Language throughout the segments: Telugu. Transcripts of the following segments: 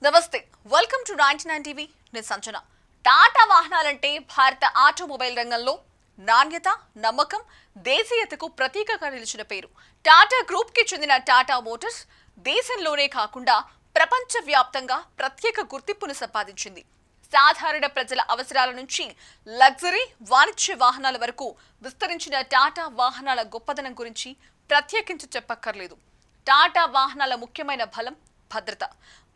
నమస్తే, వెల్కమ్ టు 99 టీవీ. నేను సంచన. టాటా వాహనాలంటే భారత ఆటోమొబైల్ రంగంలో నాణ్యత, నమ్మకం, దేశీయతకు ప్రతీకగా నిలిచిన పేరు. టాటా గ్రూప్ కి చెందిన టాటా మోటార్స్ దేశంలోనే కాకుండా ప్రపంచవ్యాప్తంగా ప్రత్యేక గుర్తింపును సంపాదించింది. సాధారణ ప్రజల అవసరాల నుంచి లగ్జరీ, వాణిజ్య వాహనాల వరకు విస్తరించిన టాటా వాహనాల గొప్పదనం గురించి ప్రత్యేకించి చెప్పక్కర్లేదు. టాటా వాహనాల ముఖ్యమైన బలం భద్రత.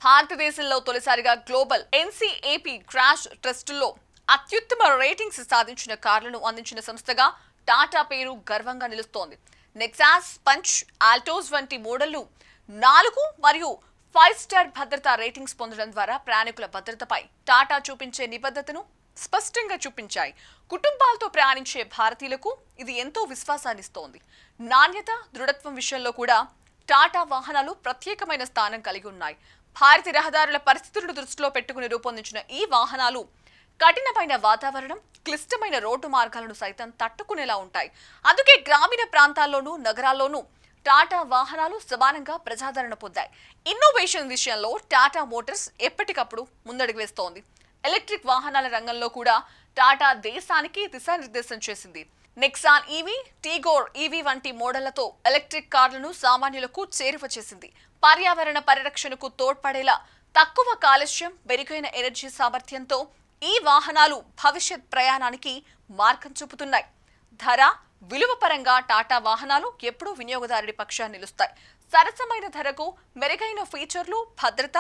భారతదేశంలో తొలిసారిగా గ్లోబల్ ఎన్సీఏపీ క్రాష్ టెస్టుల్లో అత్యుత్తమ రేటింగ్స్ సాధించిన కార్లను అందించిన సంస్థగా టాటా పేరు గర్వంగా నిలుస్తోంది. నెక్సాస్, పంచ్, ఆల్టోస్ వంటి మోడళ్లు 4 మరియు 5 స్టార్ భద్రతా రేటింగ్స్ పొందడం ద్వారా ప్రయాణికుల భద్రతపై టాటా చూపించే నిబద్ధతను స్పష్టంగా చూపించాయి. కుటుంబాలతో ప్రయాణించే భారతీయులకు ఇది ఎంతో విశ్వాసాన్నిస్తోంది. నాణ్యత, దృఢత్వం విషయంలో కూడా టాటా వాహనాలు ప్రత్యేకమైన స్థానం కలిగి ఉన్నాయి. భారతీయ రహదారుల పరిస్థితులను దృష్టిలో పెట్టుకుని రూపొందించిన ఈ వాహనాలు కఠినమైన వాతావరణం, క్లిష్టమైన రోడ్డు మార్గాలను సైతం తట్టుకునేలా ఉంటాయి. అందుకే గ్రామీణ ప్రాంతాల్లోనూ నగరాల్లోనూ టాటా వాహనాలు సమానంగా ప్రజాదరణ పొందాయి. ఇన్నోవేషన్ విషయంలో టాటా మోటార్స్ ఎప్పటికప్పుడు ముందడుగు వేస్తోంది. ఎలక్ట్రిక్ వాహనాల రంగంలో కూడా టాటా దేశానికి దిశానిర్దేశం చేసింది. నెక్సాన్ ఈవీ, టీగోర్ ఈవీ వంటి మోడళ్లతో ఎలక్ట్రిక్ కార్లను సామాన్యులకు చేరువ చేసింది. పర్యావరణ పరిరక్షణకు తోడ్పడేలా తక్కువ కాలుష్యం, మెరుగైన ఎనర్జీ సామర్థ్యంతో ఈ వాహనాలు భవిష్యత్ ప్రయాణానికి మార్గం చూపుతున్నాయి. ధర, విలువ పరంగా టాటా వాహనాలు ఎప్పుడూ వినియోగదారుడి పక్షాన్ని నిలుస్తాయి. సరసమైన ధరకు మెరుగైన ఫీచర్లు, భద్రత,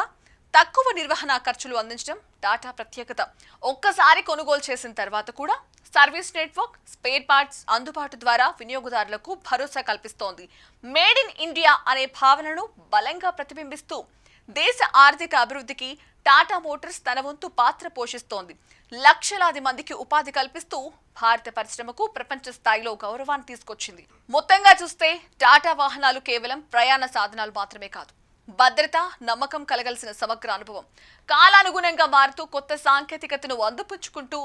తక్కువ నిర్వహణ ఖర్చులు అందించడం టాటా ప్రత్యేకత. ఒక్కసారి కొనుగోలు చేసిన తర్వాత కూడా సర్వీస్ నెట్వర్క్, స్పేర్ పార్ట్స్ అందుబాటు ద్వారా వినియోగదారులకు భరోసా కల్పిస్తోంది. మేడ్ ఇన్ ఇండియా అనే భావనను బలంగా ప్రతిబింబిస్తూ దేశ ఆర్థిక అభివృద్ధికి టాటా మోటార్స్ తన వంతు పాత్ర పోషిస్తోంది. లక్షలాది మందికి ఉపాధి కల్పిస్తూ భారత పరిశ్రమకు ప్రపంచ స్థాయిలో గౌరవాన్ని తీసుకొచ్చింది. మొత్తంగా చూస్తే టాటా వాహనాలు కేవలం ప్రయాణ సాధనాలు మాత్రమే కాదు, భద్రత, నమ్మకం కలగలిసిన సమగ్ర అనుభవం. కాలానుగుణంగా మారుతూ కొత్త సాంకేతికతను అందిపుచ్చుకుంటూ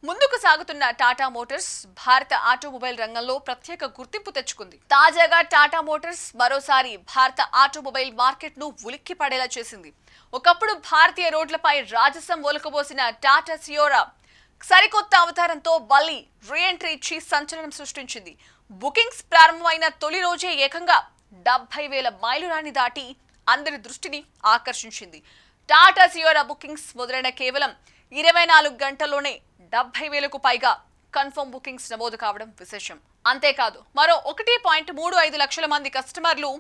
ముందుకు సాగుతున్న టాటా మోటార్స్ భారత ఆటోమొబైల్ రంగంలో ప్రత్యేక గుర్తింపు తెచ్చుకుంది. తాజాగా టాటా మోటార్స్ మరోసారి భారత ఆటోమొబైల్ మార్కెట్ ను ఉలిక్కి పడేలా చేసింది. ఒకప్పుడు భారతీయ రోడ్లపై రాజసం ఒలకబోసిన టాటా సియోరా సరికొత్త అవతారంతో మళ్లీ రీఎంట్రీ ఇచ్చి సంచలనం సృష్టించింది. బుకింగ్స్ ప్రారంభమైన తొలి రోజే ఏకంగా 70,000 మైలురాన్ని దాటి అందరి దృష్టిని ఆకర్షించింది. టాటా సియోరా బుకింగ్స్ మొదలైన కేవలం 24 గంటల్లోనే 70,000కు పైగా కన్ఫర్మ్ బుకింగ్స్ నమోదు కావడం విశేషం. అంతేకాదు, మరో 1.35 లక్షల మంది కస్టమర్లు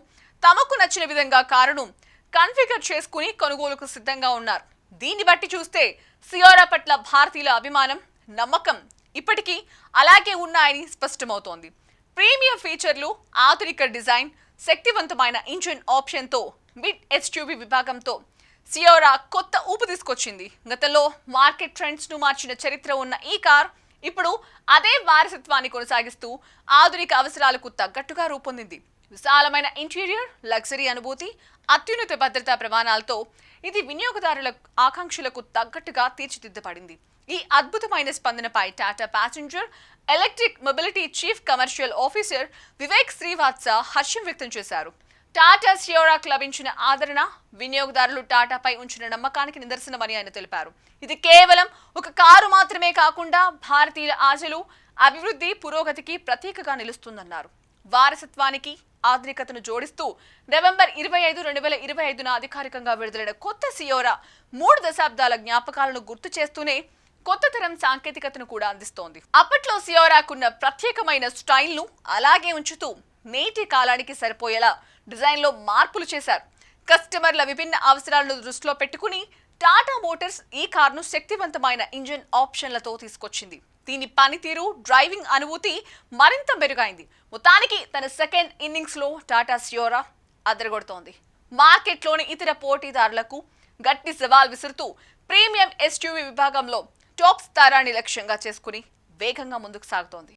తమకు నచ్చిన విధంగా కారును కన్ఫిగర్ చేసుకుని కొనుగోలుకు సిద్ధంగా ఉన్నారు. దీన్ని బట్టి చూస్తే సియోరా పట్ల భారతీయుల అభిమానం, నమ్మకం ఇప్పటికీ అలాగే ఉన్నాయని స్పష్టమవుతోంది. ప్రీమియం ఫీచర్లు, ఆధునిక డిజైన్, శక్తివంతమైన ఇంజిన్ ఆప్షన్తో మిడ్ ఎస్యూవీ విభాగంతో సియోరా కొత్త ఊపు తీసుకొచ్చింది. గతంలో మార్కెట్ ట్రెండ్స్ ను మార్చిన చరిత్ర ఉన్న ఈ కార్ ఇప్పుడు అదే వారసత్వాన్ని కొనసాగిస్తూ ఆధునిక అవసరాలకు తగ్గట్టుగా రూపొందింది. విశాలమైన ఇంటీరియర్, లగ్జరీ అనుభూతి, అత్యున్నత భద్రతా ప్రమాణాలతో ఇది వినియోగదారుల ఆకాంక్షలకు తగ్గట్టుగా తీర్చిదిద్దబడింది. ఈ అద్భుతమైన స్పందనపై Tata passenger electric mobility chief commercial officer Vivek Srivatsa హర్షం వ్యక్తం చేశారు. టాటా సియోరాకు లభించిన ఆదరణ వినియోగదారులు టాటాపై ఉంచిన నమ్మకానికి నిదర్శనమని ఆయన తెలిపారు. ఇది కేవలం ఒక కారు మాత్రమే కాకుండా భారతీయుల ఆశలు, అభివృద్ధి, పురోగతికి ప్రతీకగా నిలుస్తుందన్నారు. వారసత్వానికి ఆధునికతను జోడిస్తూ నవంబర్ 25, 2025న అధికారికంగా విడుదలైన కొత్త సియోరా 3 దశాబ్దాల జ్ఞాపకాలను గుర్తు చేస్తూనే కొత్త తరం సాంకేతికతను కూడా అందిస్తోంది. అప్పట్లో సియోరాకున్న ప్రత్యేకమైన స్టైల్ను అలాగే ఉంచుతూ నేటి కాలానికి సరిపోయేలా డిజైన్లో మార్పులు చేశారు. కస్టమర్ల విభిన్న అవసరాలను దృష్టిలో పెట్టుకుని టాటా మోటార్స్ ఈ కార్ను శక్తివంతమైన ఇంజిన్ ఆప్షన్లతో తీసుకొచ్చింది. దీని పనితీరు, డ్రైవింగ్ అనుభూతి మరింత మెరుగైంది. మొత్తానికి తన సెకండ్ ఇన్నింగ్స్ లో టాటా సియోరా అదరగొడుతోంది. మార్కెట్లోని ఇతర పోటీదారులకు గట్టి సవాల్ విసురుతూ ప్రీమియం ఎస్యూవీ విభాగంలో టాప్ స్థానాన్ని లక్ష్యంగా చేసుకుని వేగంగా ముందుకు సాగుతోంది.